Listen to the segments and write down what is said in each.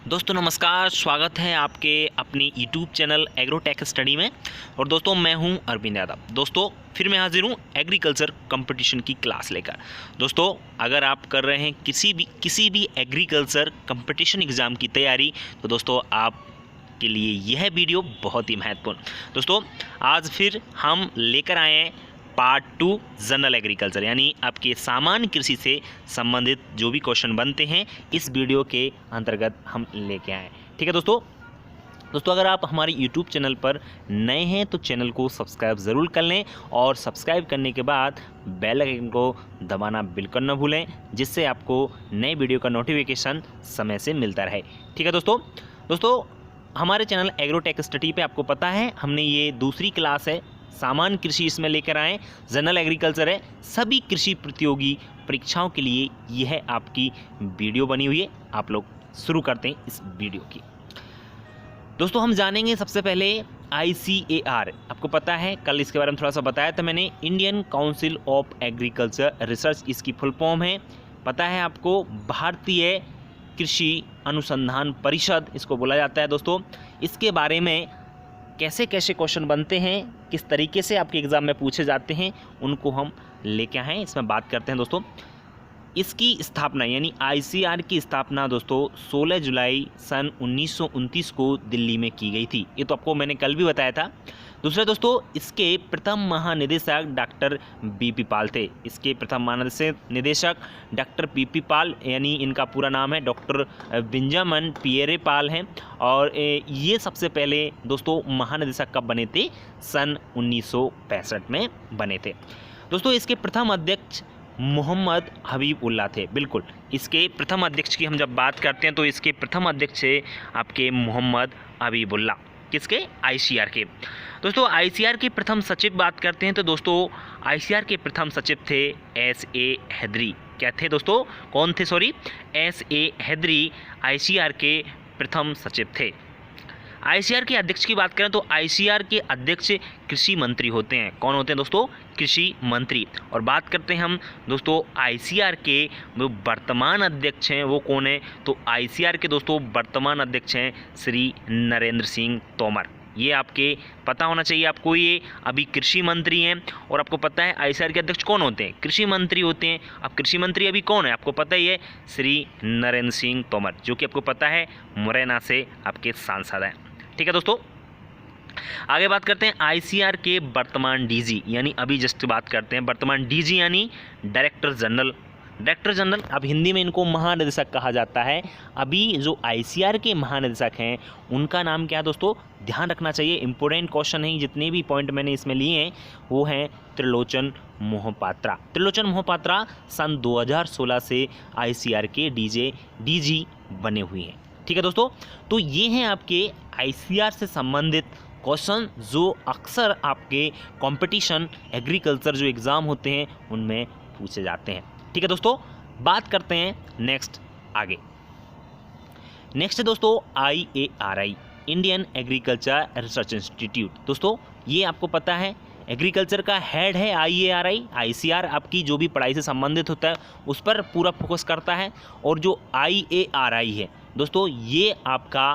दोस्तों नमस्कार, स्वागत है आपके अपनी यूट्यूब चैनल एग्रोटेक स्टडी में। और दोस्तों मैं हूं अरविंद यादव। दोस्तों फिर मैं हाजिर हूं एग्रीकल्चर कंपटीशन की क्लास लेकर। दोस्तों अगर आप कर रहे हैं किसी भी एग्रीकल्चर कंपटीशन एग्ज़ाम की तैयारी, तो दोस्तों आप के लिए यह वीडियो बहुत ही महत्वपूर्ण। दोस्तों आज फिर हम लेकर आए हैं पार्ट 2 जनरल एग्रीकल्चर, यानी आपके सामान्य कृषि से संबंधित जो भी क्वेश्चन बनते हैं इस वीडियो के अंतर्गत हम लेके आए। ठीक है दोस्तों अगर आप हमारे YouTube चैनल पर नए हैं तो चैनल को सब्सक्राइब ज़रूर कर लें, और सब्सक्राइब करने के बाद बेल आइकन को दबाना बिल्कुल न भूलें, जिससे आपको नए वीडियो का नोटिफिकेशन समय से मिलता रहे। ठीक है दोस्तों हमारे चैनल एग्रोटेक स्टडी पे आपको पता है हमने ये दूसरी क्लास है, सामान्य कृषि इसमें लेकर आए, जनरल एग्रीकल्चर है। सभी कृषि प्रतियोगी परीक्षाओं के लिए यह आपकी वीडियो बनी हुई है। आप लोग शुरू करते हैं इस वीडियो की। दोस्तों हम जानेंगे सबसे पहले ICAR। आपको पता है कल इसके बारे में थोड़ा सा बताया था मैंने, Indian council of agriculture research इसकी फुल फॉर्म है। पता है आपको, भारतीय कृषि अनुसंधान परिषद इसको बोला जाता है। दोस्तों इसके बारे में कैसे कैसे क्वेश्चन बनते हैं, किस तरीके से आपके एग्ज़ाम में पूछे जाते हैं, उनको हम लेके आए इसमें बात करते हैं। दोस्तों इसकी स्थापना यानी ICAR की स्थापना दोस्तों 16 जुलाई सन 1929 को दिल्ली में की गई थी। ये तो आपको मैंने कल भी बताया था। दूसरा दोस्तों इसके प्रथम महानिदेशक डॉक्टर BP पाल थे। इसके प्रथम महानिदेशक डॉक्टर BP पाल, यानी इनका पूरा नाम है डॉक्टर बेंजामिन पियरे पाल हैं। और ये सबसे पहले दोस्तों महानिदेशक कब बने थे? सन 1965 में बने थे। दोस्तों इसके प्रथम अध्यक्ष मोहम्मद हबीबुल्लाह थे। बिल्कुल, इसके प्रथम अध्यक्ष की हम जब बात करते हैं तो इसके प्रथम अध्यक्ष है आपके मोहम्मद हबीबुल्लाह। किसके? ICAR के। दोस्तों ICAR के प्रथम सचिव बात करते हैं तो दोस्तों ICAR के प्रथम सचिव थे SA हैदरी। क्या थे दोस्तों? कौन थे? सॉरी, SA हैदरी ICAR के प्रथम सचिव थे। ICAR के अध्यक्ष की बात करें तो ICAR के अध्यक्ष कृषि मंत्री होते हैं। कौन होते हैं दोस्तों? कृषि मंत्री। और बात करते हैं हम दोस्तों ICAR के जो वर्तमान अध्यक्ष हैं वो कौन है? तो ICAR के दोस्तों वर्तमान अध्यक्ष हैं श्री नरेंद्र सिंह तोमर। ये आपके पता होना चाहिए आपको, ये अभी कृषि मंत्री हैं। और आपको पता है ICAR के अध्यक्ष कौन होते हैं? कृषि मंत्री होते हैं। अब कृषि मंत्री अभी कौन है? आपको पता ही है, श्री नरेंद्र सिंह तोमर, जो कि आपको पता है मुरैना से आपके सांसद हैं। ठीक है दोस्तों, आगे बात करते हैं ICAR के वर्तमान DG, यानी अभी जस्ट बात करते हैं वर्तमान DG यानी डायरेक्टर जनरल। अब हिंदी में इनको महानिदेशक कहा जाता है। अभी जो ICAR के महानिदेशक हैं उनका नाम क्या है दोस्तों? ध्यान रखना चाहिए, इंपॉर्टेंट क्वेश्चन है। जितने भी पॉइंट मैंने इसमें लिए हैं वो हैं त्रिलोचन मोहपात्रा सन 2016 से ICAR के DG बने हुए हैं। ठीक है दोस्तों, तो ये हैं आपके ICAR से संबंधित क्वेश्चन जो अक्सर आपके कंपटीशन एग्रीकल्चर जो एग्ज़ाम होते हैं उनमें पूछे जाते हैं। ठीक है दोस्तों, बात करते हैं नेक्स्ट है दोस्तों IARI, Indian agriculture research institute. दोस्तों ये आपको पता है एग्रीकल्चर का हेड है ICAR आपकी जो भी पढ़ाई से संबंधित होता है उस पर पूरा फोकस करता है। और जो IARI है दोस्तों ये आपका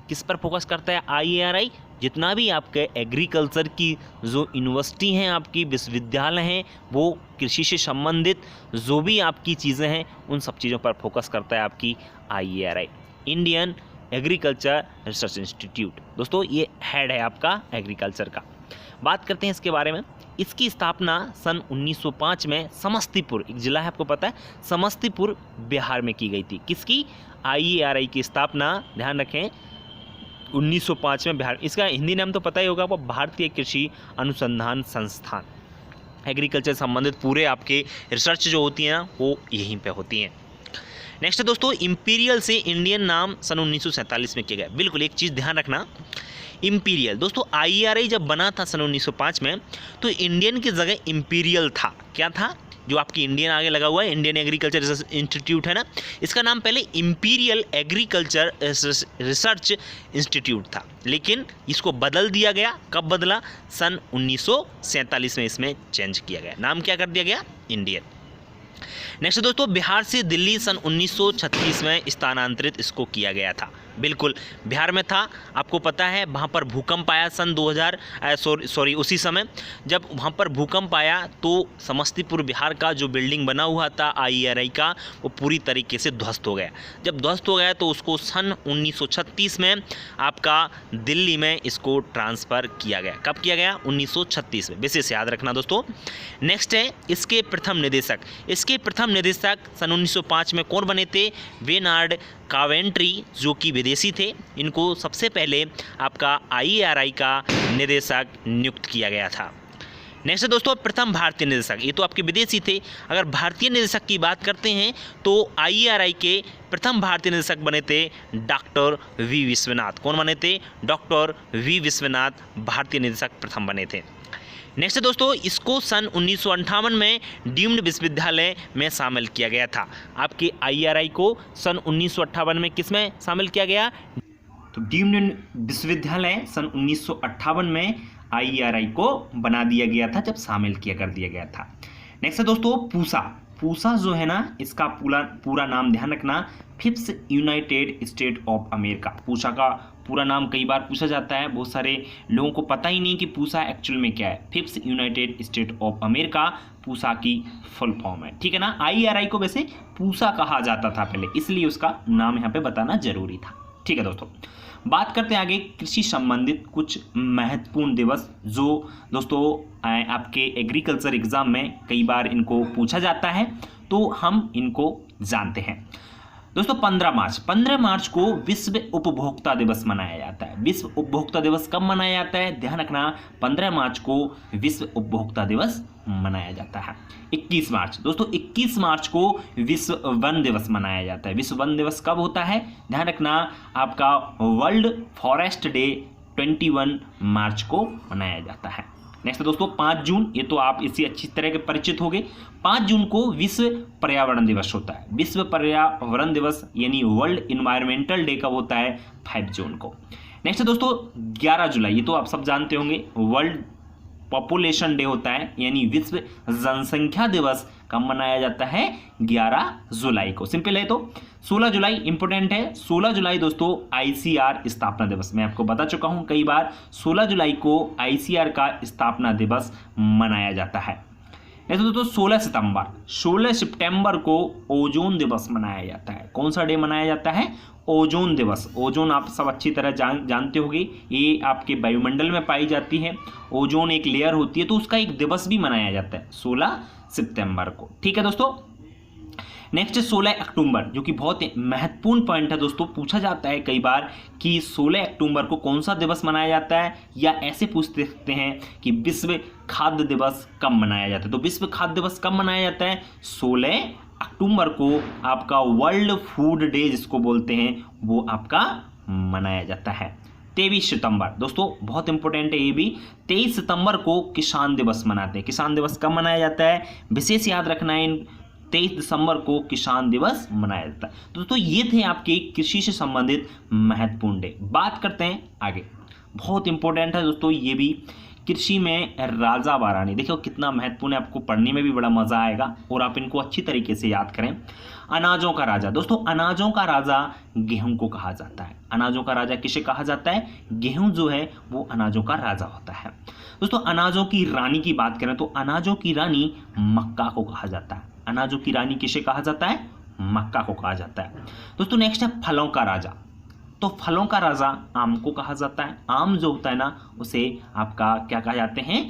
किस पर फोकस करता है? IARI जितना भी आपके एग्रीकल्चर की जो यूनिवर्सिटी हैं, आपकी विश्वविद्यालय हैं, वो कृषि से संबंधित जो भी आपकी चीज़ें हैं उन सब चीज़ों पर फोकस करता है आपकी IARI, Indian agriculture research institute. दोस्तों ये हेड है आपका एग्रीकल्चर का। बात करते हैं इसके बारे में। इसकी स्थापना सन 1905 में समस्तीपुर, एक जिला है आपको पता है, समस्तीपुर बिहार में की गई थी। किसकी? IARI की स्थापना, ध्यान रखें, 1905 में बिहार। इसका हिंदी नाम तो पता ही होगा आपको, भारतीय कृषि अनुसंधान संस्थान। एग्रीकल्चर संबंधित पूरे आपके रिसर्च जो होती हैं ना वो यहीं पे होती हैं। नेक्स्ट है दोस्तों इंपीरियल से इंडियन नाम सन 1947 में किया गया। बिल्कुल एक चीज़ ध्यान रखना, इंपीरियल दोस्तों IARI जब बना था सन 1905 में तो इंडियन की जगह इंपीरियल था। क्या था? जो आपकी इंडियन आगे लगा हुआ है, इंडियन एग्रीकल्चर रिसर्च इंस्टीट्यूट है ना, इसका नाम पहले इंपीरियल एग्रीकल्चर रिसर्च इंस्टीट्यूट था, लेकिन इसको बदल दिया गया। कब बदला? सन 1947 में इसमें चेंज किया गया, नाम क्या कर दिया गया? इंडियन। नेक्स्ट दोस्तों, बिहार से दिल्ली सन 1936 में स्थानांतरित इसको किया गया था। बिल्कुल बिहार में था, आपको पता है वहाँ पर भूकंप आया सन 2000 उसी समय जब वहाँ पर भूकंप आया तो समस्तीपुर बिहार का जो बिल्डिंग बना हुआ था IRI का, वो पूरी तरीके से ध्वस्त हो गया। जब ध्वस्त हो गया तो उसको सन 1936 में आपका दिल्ली में इसको ट्रांसफ़र किया गया। कब किया गया? 1936 में, विशेष याद रखना दोस्तों। नेक्स्ट है इसके प्रथम निदेशक। इसके प्रथम निदेशक सन 1905 में कौन बने थे? बेनार्ड कावेंट्री, जो कि विदेशी थे। इनको सबसे पहले आपका IRI का निदेशक नियुक्त किया गया था। नेक्स्ट दोस्तों, प्रथम भारतीय निदेशक। ये तो आपके विदेशी थे। अगर भारतीय निदेशक की बात करते हैं तो IRI के प्रथम भारतीय निदेशक बने थे डॉक्टर V विश्वनाथ। कौन बने थे? डॉक्टर V विश्वनाथ भारतीय निदेशक प्रथम बने थे। नेक्स्ट दोस्तों, इसको सन 1958 में डीम्ड विश्वविद्यालय में शामिल किया गया था। आपके IRI को सन 1958 में किस में शामिल किया गया? तो डीम्ड विश्वविद्यालय सन 1958 में IRI को बना दिया गया था, जब शामिल कर दिया गया था। नेक्स्ट दोस्तों, पूसा। पूसा जो है ना, इसका पूरा नाम ध्यान रखना, fifth United state of America. Pusa का पूरा नाम कई बार पूछा जाता है, बहुत सारे लोगों को पता ही नहीं कि पूसा एक्चुअल में क्या है। Fifth United state of America Pusa की फुल फॉर्म है, ठीक है ना। IRI को वैसे पूसा कहा जाता था पहले, इसलिए उसका नाम यहाँ पे बताना जरूरी था, ठीक है दोस्तों। बात करते हैं आगे कृषि संबंधित कुछ महत्वपूर्ण दिवस, जो दोस्तों आपके एग्रीकल्चर एग्जाम में कई बार इनको पूछा जाता है, तो हम इनको जानते हैं दोस्तों। 15 मार्च को विश्व उपभोक्ता दिवस मनाया जाता है। विश्व उपभोक्ता दिवस कब मनाया जाता है? ध्यान रखना, 15 मार्च को विश्व उपभोक्ता दिवस मनाया जाता है। 21 मार्च दोस्तों, 21 मार्च को विश्व वन दिवस मनाया जाता है। विश्व वन दिवस कब होता है? ध्यान रखना, आपका वर्ल्ड फॉरेस्ट डे 21 मार्च को मनाया जाता है। नेक्स्ट दोस्तों, 5 जून, ये तो आप इससे अच्छी तरह के परिचित होंगे। 5 जून को विश्व पर्यावरण दिवस होता है। विश्व पर्यावरण दिवस यानी वर्ल्ड इन्वायरमेंटल डे कब होता है? 5 जून को। नेक्स्ट दोस्तों, 11 जुलाई, ये तो आप सब जानते होंगे, वर्ल्ड पॉपुलेशन डे होता है, यानी विश्व जनसंख्या दिवस कब मनाया जाता है? 11 जुलाई को। सिंपल है। तो 16 जुलाई इंपोर्टेंट है। 16 जुलाई दोस्तों ICR स्थापना दिवस, मैं आपको बता चुका हूं कई बार, 16 जुलाई को ICR का स्थापना दिवस मनाया जाता है। नहीं तो दोस्तों 16 सितंबर को ओजोन दिवस मनाया जाता है। कौन सा डे मनाया जाता है? ओजोन दिवस। ओजोन आप सब अच्छी तरह जानते होंगे, ये आपके वायुमंडल में पाई जाती है। ओजोन एक लेयर होती है, तो उसका एक दिवस भी मनाया जाता है 16 सितंबर को, ठीक है दोस्तों। नेक्स्ट 16 अक्टूबर, जो कि बहुत महत्वपूर्ण पॉइंट है दोस्तों, पूछा जाता है कई बार कि 16 अक्टूबर को कौन सा दिवस मनाया जाता है, या ऐसे पूछ सकते हैं कि विश्व खाद्य दिवस कब मनाया जाता है। तो विश्व खाद्य दिवस कब मनाया जाता है? 16 अक्टूबर को आपका वर्ल्ड फूड डे जिसको बोलते हैं, वो आपका मनाया जाता है। 23 सितंबर दोस्तों बहुत इंपॉर्टेंट है ये भी, 23 सितंबर को किसान दिवस मनाते हैं। किसान दिवस कब मनाया जाता है? विशेष याद रखना है, 23 दिसंबर को किसान दिवस मनाया जाता है। दोस्तों ये थे आपके कृषि से संबंधित महत्वपूर्ण डे। बात करते हैं आगे, बहुत इंपॉर्टेंट है दोस्तों ये भी, कृषि में राजा बारानी। देखो कितना महत्वपूर्ण है, आपको पढ़ने में भी बड़ा मजा आएगा और आप इनको अच्छी तरीके से याद करें। अनाजों का राजा दोस्तों, अनाजों का राजा गेहूं को कहा जाता है। अनाजों का राजा किसे कहा जाता है? गेहूं जो है वो अनाजों का राजा होता है। दोस्तों अनाजों की रानी की बात करें तो अनाजों की रानी मक्का को कहा जाता है। अनाजों की रानी किसे कहा जाता है? मक्का को कहा जाता है। दोस्तों नेक्स्ट है फलों का राजा। तो फलों का राजा आम को कहा जाता है। आम जो होता है ना, उसे आपका क्या कहा जाते हैं?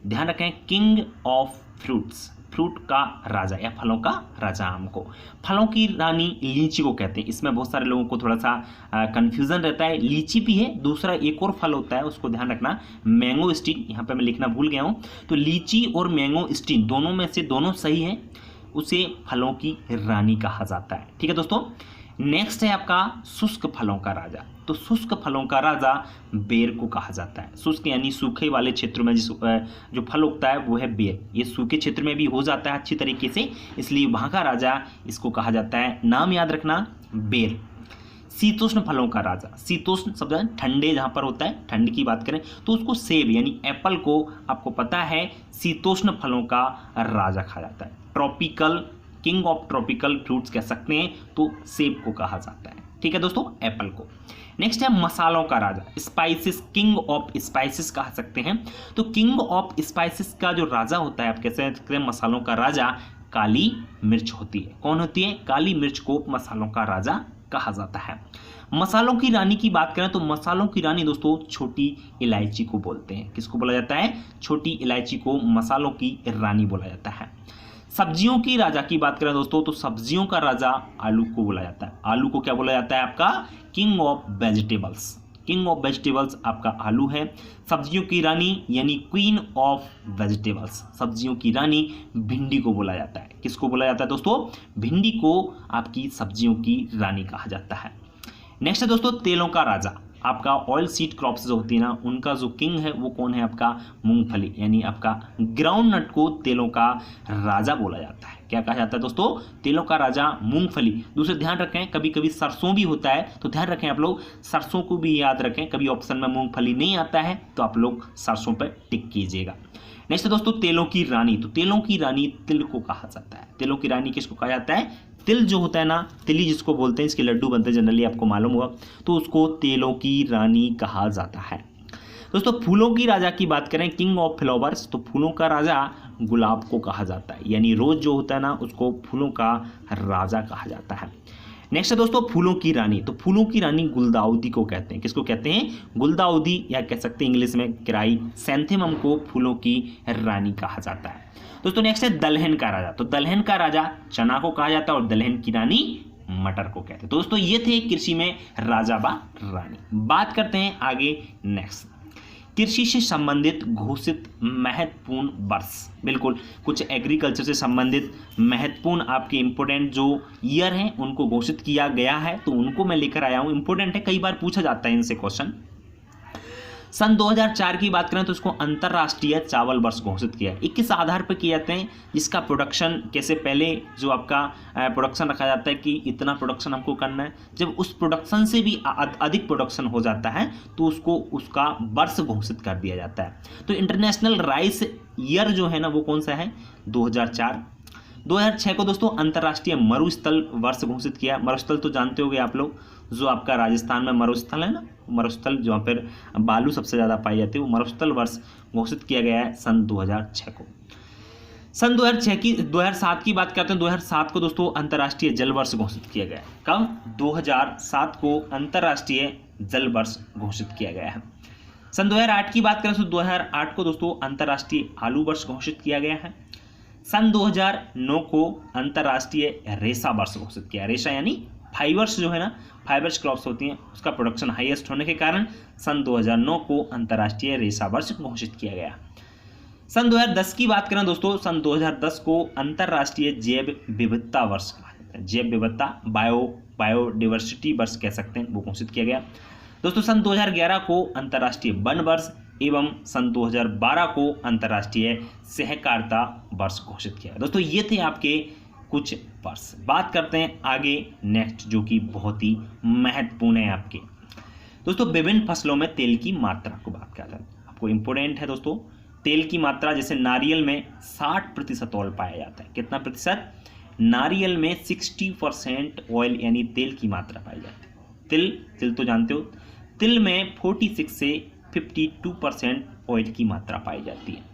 ध्यान रखें, किंग ऑफ फ्रूट्स, फ्रूट का राजा या फलों का राजा आम को। फलों की रानी लीची को कहते हैं। इसमें बहुत सारे लोगों को थोड़ा सा कंफ्यूजन रहता है। लीची भी है, दूसरा एक और फल होता है उसको ध्यान रखना, मैंगो स्टीन, यहाँ पे मैं लिखना भूल गया हूँ। तो लीची और मैंगो स्टीन दोनों में से दोनों सही है, उसे फलों की रानी कहा जाता है। ठीक है दोस्तों। नेक्स्ट है आपका शुष्क फलों का राजा। तो शुष्क फलों का राजा बेर को कहा जाता है। शुष्क यानी सूखे वाले क्षेत्रों में जो फल उगता है वो है बेर। ये सूखे क्षेत्र में भी हो जाता है अच्छी तरीके से, इसलिए वहाँ का राजा इसको कहा जाता है। नाम याद रखना, बेर। शीतोष्ण फलों का राजा, शीतोष्ण शब्द ठंडे जहाँ पर होता है, ठंड की बात करें तो उसको सेब यानी एप्पल को आपको पता है शीतोष्ण फलों का राजा कहा जाता है। Tropical king of tropical fruits कह सकते हैं तो सेब को कहा जाता है। ठीक है दोस्तों, एप्पल को। नेक्स्ट है मसालों का राजा, स्पाइसेस, किंग ऑफ स्पाइसेस कह सकते हैं। तो किंग ऑफ स्पाइसेस का जो राजा होता है, आप कह सकते हैं मसालों का राजा काली मिर्च होती है। कौन होती है? काली मिर्च को मसालों का राजा कहा जाता है। मसालों की रानी की बात करें तो मसालों की रानी दोस्तों छोटी इलायची को बोलते हैं। किसको बोला जाता है? छोटी इलायची को मसालों की रानी बोला जाता है। सब्जियों की राजा की बात करें दोस्तों तो सब्जियों का राजा आलू को बोला जाता है। आलू को क्या बोला जाता है? आपका king of vegetables. King of vegetables आपका आलू है। सब्जियों की रानी यानी क्वीन ऑफ वेजिटेबल्स, सब्जियों की रानी भिंडी को बोला जाता है। किसको बोला जाता है दोस्तों? भिंडी को आपकी सब्जियों की रानी कहा जाता है। नेक्स्ट है दोस्तों तेलों का राजा, आपका ऑयल सीड क्रॉप्स जो होती है ना, उनका जो किंग है वो कौन है? आपका मूंगफली, यानी आपका ग्राउंड नट को तेलों का राजा बोला जाता है। क्या कहा जाता है दोस्तों? तेलों का राजा मूंगफली। दूसरे ध्यान रखें, कभी कभी सरसों भी होता है, तो ध्यान रखें आप लोग, सरसों को भी याद रखें। कभी ऑप्शन में मूंगफली नहीं आता है तो आप लोग सरसों पर टिक कीजिएगा। नेक्स्ट है दोस्तों तेलों की रानी, तो तेलों की रानी तिल को कहा जाता है। तिलों की रानी किसको कहा जाता है? तिल जो होता है ना, तिली जिसको बोलते हैं, इसके लड्डू बनते हैं जनरली, आपको मालूम होगा, तो उसको तेलों की रानी कहा जाता है। दोस्तों फूलों की राजा की बात करें, किंग ऑफ फ्लावर्स, तो फूलों का राजा गुलाब को कहा जाता है, यानी रोज जो होता है ना उसको फूलों का राजा कहा जाता है। नेक्स्ट है दोस्तों फूलों की रानी, तो फूलों की रानी गुलदाउदी को कहते हैं। किसको कहते हैं? गुलदाउदी, या कह सकते हैं इंग्लिश में क्राइसैंथेमम को फूलों की रानी कहा जाता है। दोस्तों नेक्स्ट है दलहन का राजा, तो दलहन का राजा चना को कहा जाता है और दलहन की रानी मटर को कहते हैं। दोस्तों ये थे कृषि में राजा व रानी। बात करते हैं आगे नेक्स्ट, कृषि से संबंधित घोषित महत्वपूर्ण वर्ष। बिल्कुल, कुछ एग्रीकल्चर से संबंधित महत्वपूर्ण आपके इंपोर्टेंट जो ईयर हैं उनको घोषित किया गया है, तो उनको मैं लेकर आया हूं। इंपोर्टेंट है, कई बार पूछा जाता है इनसे क्वेश्चन। सन 2004 की बात करें तो इसको अंतर्राष्ट्रीय चावल वर्ष घोषित किया है। 21 आधार पर किए जाते हैं, जिसका प्रोडक्शन कैसे, पहले जो आपका प्रोडक्शन रखा जाता है कि इतना प्रोडक्शन हमको करना है, जब उस प्रोडक्शन से भी अधिक प्रोडक्शन हो जाता है तो उसको उसका वर्ष घोषित कर दिया जाता है। तो इंटरनेशनल राइस ईयर जो है ना वो कौन सा है? 2004। 2006 को दोस्तों अंतर्राष्ट्रीय मरुस्थल वर्ष घोषित किया। मरुस्थल तो जानते होंगे आप लोग, जो आपका राजस्थान में मरुस्थल है ना, मरुस्थल जहाँ पर बालू सबसे ज़्यादा पाई जाती है, वो मरुस्थल वर्ष घोषित किया गया है सन 2006 को। सन 2007 की बात करते हैं। 2007 को दोस्तों अंतर्राष्ट्रीय जल वर्ष घोषित किया गया है। कब? 2007 को अंतर्राष्ट्रीय जल वर्ष घोषित किया गया है। सन 2008 की बात करें तो 2008 को दोस्तों अंतर्राष्ट्रीय आलू वर्ष घोषित किया गया है। सन 2009 को अंतर्राष्ट्रीय रेशा वर्ष घोषित किया। रेशा यानी फाइबर्स जो है ना, फाइबर्स क्रॉप्स होती हैं, उसका प्रोडक्शन हाईएस्ट होने के कारण सन 2009 को अंतर्राष्ट्रीय रेशा वर्ष घोषित किया गया। सन 2010 की बात करें दोस्तों, सन 2010 को अंतर्राष्ट्रीय जैव विविधता वर्ष कहा जाता है। जैव विविधता, बायोडाइवर्सिटी वर्ष कह सकते हैं, वो घोषित किया गया। दोस्तों सन 2011 को अंतर्राष्ट्रीय वन वर्ष एवं सन 2012 को अंतर्राष्ट्रीय सहकारिता वर्ष घोषित किया। दोस्तों ये थे आपके कुछ वर्ष। बात करते हैं आगे नेक्स्ट, जो कि बहुत ही महत्वपूर्ण है आपके दोस्तों, विभिन्न फसलों में तेल की मात्रा को बात करते हैं। आपको इंपोर्टेंट है दोस्तों, तेल की मात्रा, जैसे नारियल में 60% ऑयल पाया जाता है। कितना प्रतिशत? नारियल में 60% ऑयल यानी तेल की मात्रा पाई जाती है। तिल तो जानते हो, तिल में 46 से 52% ऑयल की मात्रा पाई जाती है।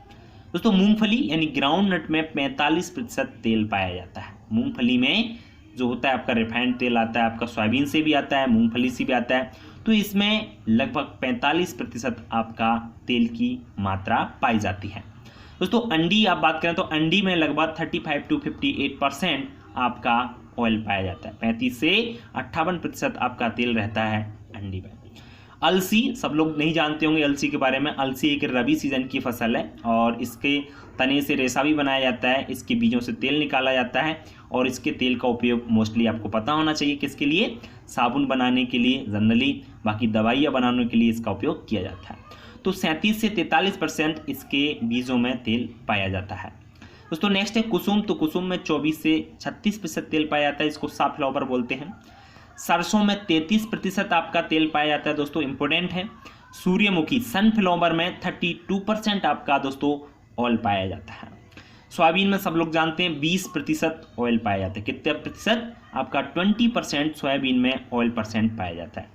दोस्तों मूंगफली यानी ग्राउंड नट में 45% तेल पाया जाता है। मूंगफली में जो होता है आपका रिफाइंड तेल आता है, आपका सोयाबीन से भी आता है, मूंगफली से भी आता है, तो इसमें लगभग 45% आपका तेल की मात्रा पाई जाती है। दोस्तों अंडी आप बात करें तो अंडी में लगभग 35 to 58% आपका ऑयल पाया जाता है। 35 से 58% आपका तेल रहता है अंडी में। अलसी, सब लोग नहीं जानते होंगे अलसी के बारे में। अलसी एक रबी सीजन की फसल है और इसके तने से रेशा भी बनाया जाता है, इसके बीजों से तेल निकाला जाता है और इसके तेल का उपयोग मोस्टली आपको पता होना चाहिए किसके लिए, साबुन बनाने के लिए जनरली, बाकी दवाइयाँ बनाने के लिए इसका उपयोग किया जाता है। तो 37 से 43% इसके बीजों में तेल पाया जाता है। दोस्तों नेक्स्ट है कुसुम, तो कुसुम में 24 से 36% तेल पाया जाता है, इसको साफ्लावर बोलते हैं। सरसों में 33% आपका तेल पाया जाता है दोस्तों, इंपॉर्टेंट है। सूर्यमुखी सनफ्लावर में 32% आपका दोस्तों ऑयल पाया जाता है। सोयाबीन में सब लोग जानते हैं 20% ऑयल पाया जाता है। कितने प्रतिशत? आपका 20% सोयाबीन में ऑयल परसेंट पाया जाता है।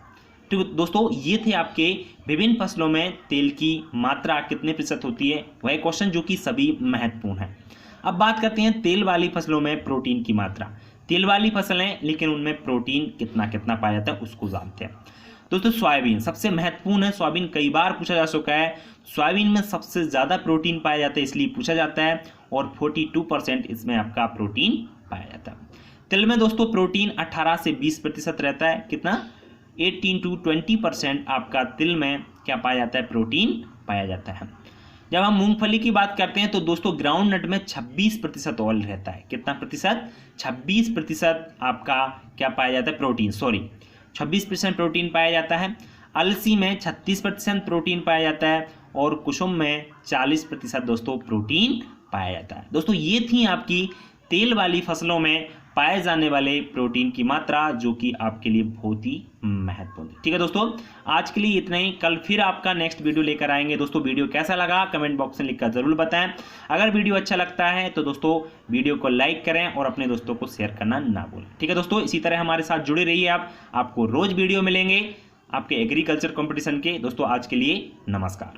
तो दोस्तों ये थे आपके विभिन्न फसलों में तेल की मात्रा कितने प्रतिशत होती है, वह क्वेश्चन जो कि सभी महत्वपूर्ण है। अब बात करते हैं तेल वाली फसलों में प्रोटीन की मात्रा। तेल वाली फसलें लेकिन उनमें प्रोटीन कितना कितना पाया जाता है उसको जानते हैं। दोस्तों सोयाबीन सबसे महत्वपूर्ण है। सोयाबीन कई बार पूछा जा चुका है। सोयाबीन में सबसे ज़्यादा प्रोटीन पाया जाता है इसलिए पूछा जाता है, और 42% इसमें आपका प्रोटीन पाया जाता है। तिल में दोस्तों प्रोटीन 18 से 20% रहता है। कितना? 18 to 20% आपका तिल में क्या पाया जाता है? प्रोटीन पाया जाता है। जब हम मूंगफली की बात करते हैं तो दोस्तों ग्राउंड नट में 26% ऑयल रहता है। कितना प्रतिशत? 26% आपका क्या पाया जाता है? प्रोटीन, 26% प्रोटीन पाया जाता है। अलसी में 36% प्रोटीन पाया जाता है, और कुसुम में 40% दोस्तों प्रोटीन पाया जाता है। दोस्तों ये थी आपकी तेल वाली फसलों में पाए जाने वाले प्रोटीन की मात्रा, जो कि आपके लिए बहुत ही महत्वपूर्ण है। ठीक है दोस्तों, आज के लिए इतना ही। कल फिर आपका नेक्स्ट वीडियो लेकर आएंगे। दोस्तों वीडियो कैसा लगा कमेंट बॉक्स में लिखकर जरूर बताएं। अगर वीडियो अच्छा लगता है तो दोस्तों वीडियो को लाइक करें और अपने दोस्तों को शेयर करना ना भूलें। ठीक है दोस्तों, इसी तरह हमारे साथ जुड़े रहिए आपको रोज वीडियो मिलेंगे आपके एग्रीकल्चर कंपटीशन के। दोस्तों आज के लिए नमस्कार।